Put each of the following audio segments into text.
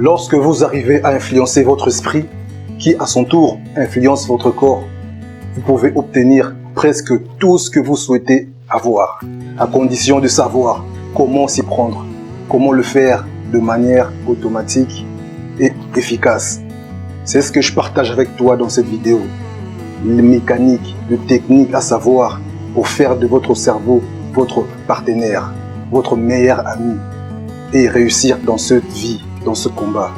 Lorsque vous arrivez à influencer votre esprit, qui à son tour influence votre corps, vous pouvez obtenir presque tout ce que vous souhaitez avoir, à condition de savoir comment s'y prendre, comment le faire de manière automatique et efficace. C'est ce que je partage avec toi dans cette vidéo. Les mécaniques, les techniques à savoir pour faire de votre cerveau votre partenaire, votre meilleur ami et réussir dans cette vie, dans ce combat.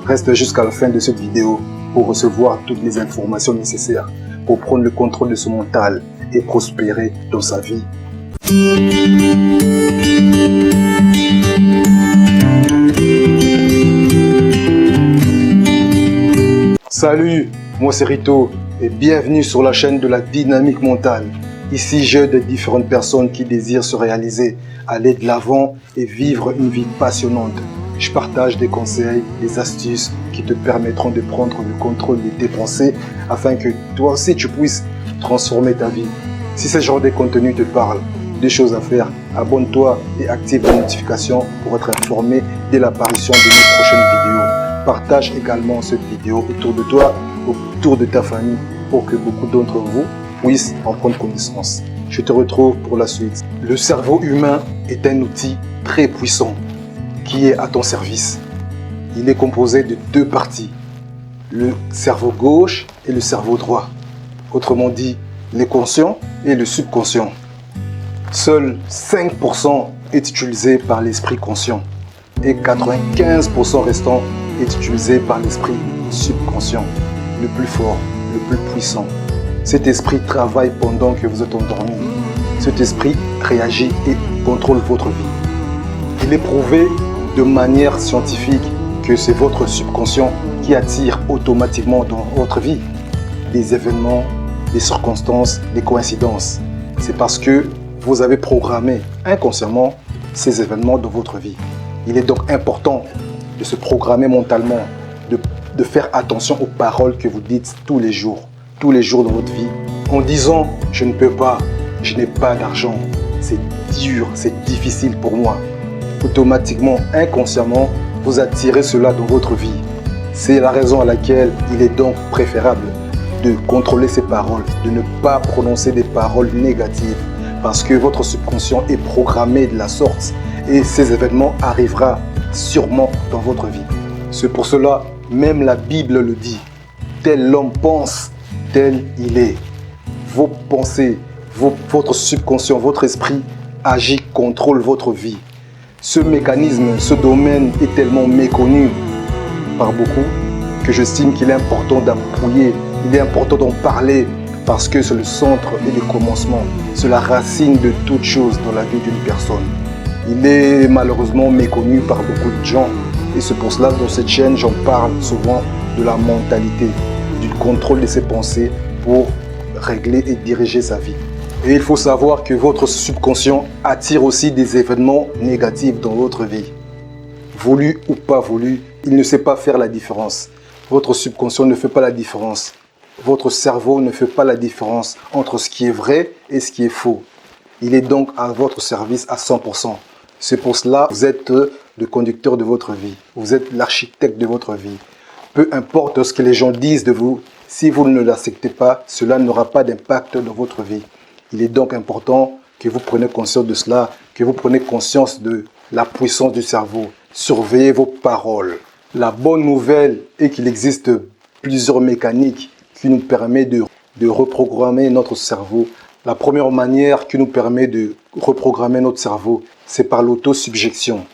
Reste jusqu'à la fin de cette vidéo pour recevoir toutes les informations nécessaires pour prendre le contrôle de son mental et prospérer dans sa vie. Salut, moi c'est Rito et bienvenue sur la chaîne de la dynamique mentale. Ici j'aide différentes personnes qui désirent se réaliser, aller de l'avant et vivre une vie passionnante. Je partage des conseils, des astuces qui te permettront de prendre le contrôle de tes pensées afin que toi aussi tu puisses transformer ta vie. Si ce genre de contenu te parle, deux choses à faire, abonne-toi et active les notifications pour être informé dès l'apparition de nos prochaines vidéos. Partage également cette vidéo autour de toi, autour de ta famille pour que beaucoup d'entre vous puissent en prendre connaissance. Je te retrouve pour la suite. Le cerveau humain est un outil très puissant qui est à ton service. Il est composé de deux parties, le cerveau gauche et le cerveau droit. Autrement dit, le conscient et le subconscient. Seul 5% est utilisé par l'esprit conscient et 95% restant est utilisé par l'esprit subconscient, le plus fort, le plus puissant. Cet esprit travaille pendant que vous êtes endormi. Cet esprit réagit et contrôle votre vie. Il est prouvé de manière scientifique que c'est votre subconscient qui attire automatiquement dans votre vie des événements, des circonstances, des coïncidences. C'est parce que vous avez programmé inconsciemment ces événements dans votre vie. Il est donc important de se programmer mentalement, de faire attention aux paroles que vous dites tous les jours dans votre vie, en disant « je ne peux pas, je n'ai pas d'argent, c'est dur, c'est difficile pour moi ». Automatiquement, inconsciemment, vous attirez cela dans votre vie. C'est la raison à laquelle il est donc préférable de contrôler ces paroles, de ne pas prononcer des paroles négatives, parce que votre subconscient est programmé de la sorte et ces événements arriveront sûrement dans votre vie. C'est pour cela, même la Bible le dit, tel l'homme pense, tel il est. Vos pensées, votre subconscient, votre esprit agit, contrôle votre vie. Ce mécanisme, ce domaine est tellement méconnu par beaucoup que j'estime qu'il est important d'appuyer, il est important d'en parler parce que c'est le centre et le commencement, c'est la racine de toute chose dans la vie d'une personne. Il est malheureusement méconnu par beaucoup de gens et c'est pour cela que dans cette chaîne, j'en parle souvent de la mentalité, du contrôle de ses pensées pour régler et diriger sa vie. Et il faut savoir que votre subconscient attire aussi des événements négatifs dans votre vie. Voulu ou pas voulu, il ne sait pas faire la différence. Votre subconscient ne fait pas la différence. Votre cerveau ne fait pas la différence entre ce qui est vrai et ce qui est faux. Il est donc à votre service à 100%. C'est pour cela que vous êtes le conducteur de votre vie. Vous êtes l'architecte de votre vie. Peu importe ce que les gens disent de vous, si vous ne l'acceptez pas, cela n'aura pas d'impact dans votre vie. Il est donc important que vous preniez conscience de cela, que vous preniez conscience de la puissance du cerveau. Surveillez vos paroles. La bonne nouvelle est qu'il existe plusieurs mécaniques qui nous permettent de reprogrammer notre cerveau. La première manière qui nous permet de reprogrammer notre cerveau, c'est par l'autosubjection.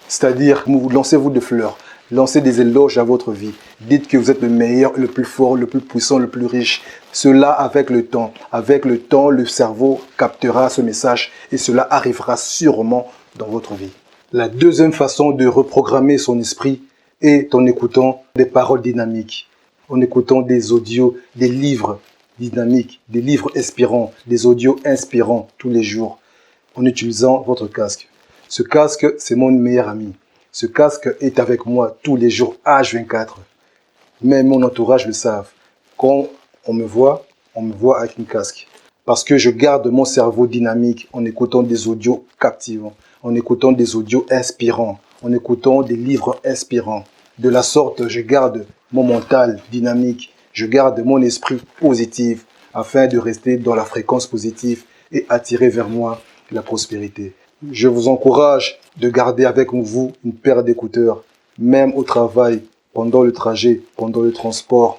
C'est-à-dire, lancez-vous des fleurs, lancez des éloges à votre vie. Dites que vous êtes le meilleur, le plus fort, le plus puissant, le plus riche. Cela avec le temps. Avec le temps, le cerveau captera ce message et cela arrivera sûrement dans votre vie. La deuxième façon de reprogrammer son esprit est en écoutant des paroles dynamiques, en écoutant des audios, des livres dynamiques, des livres inspirants, des audios inspirants tous les jours, en utilisant votre casque. Ce casque, c'est mon meilleur ami. Ce casque est avec moi tous les jours, H24. Même mon entourage le savent. Quand on me voit avec une casque. Parce que je garde mon cerveau dynamique en écoutant des audios captivants, en écoutant des audios inspirants, en écoutant des livres inspirants, De la sorte, je garde mon mental dynamique, je garde mon esprit positif afin de rester dans la fréquence positive et attirer vers moi la prospérité. Je vous encourage de garder avec vous une paire d'écouteurs, même au travail, pendant le trajet, pendant le transport,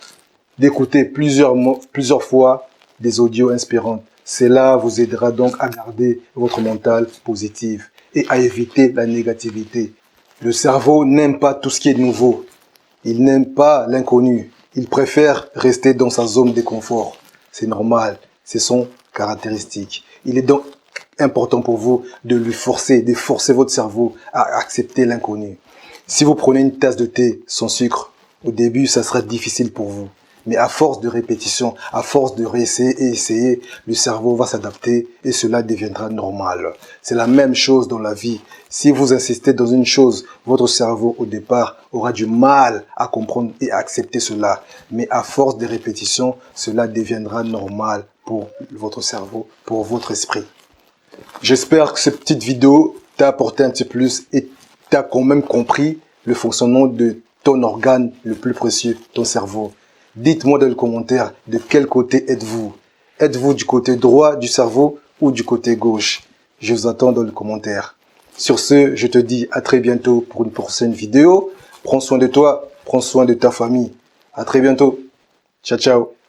d'écouter plusieurs fois des audios inspirants. Cela vous aidera donc à garder votre mental positif et à éviter la négativité. Le cerveau n'aime pas tout ce qui est nouveau. Il n'aime pas l'inconnu. Il préfère rester dans sa zone de confort. C'est normal. C'est son caractéristique. Il est donc important pour vous de forcer votre cerveau à accepter l'inconnu. Si vous prenez une tasse de thé sans sucre, au début, ça sera difficile pour vous. Mais à force de répétition, à force de réessayer et essayer, le cerveau va s'adapter et cela deviendra normal. C'est la même chose dans la vie. Si vous insistez dans une chose, votre cerveau au départ aura du mal à comprendre et à accepter cela. Mais à force de répétition, cela deviendra normal pour votre cerveau, pour votre esprit. J'espère que cette petite vidéo t'a apporté un petit plus et t'as quand même compris le fonctionnement de ton organe le plus précieux, ton cerveau. Dites-moi dans les commentaires de quel côté êtes-vous. Êtes-vous du côté droit du cerveau ou du côté gauche? Je vous attends dans les commentaires. Sur ce, je te dis à très bientôt pour une prochaine vidéo. Prends soin de toi, prends soin de ta famille. À très bientôt. Ciao, ciao.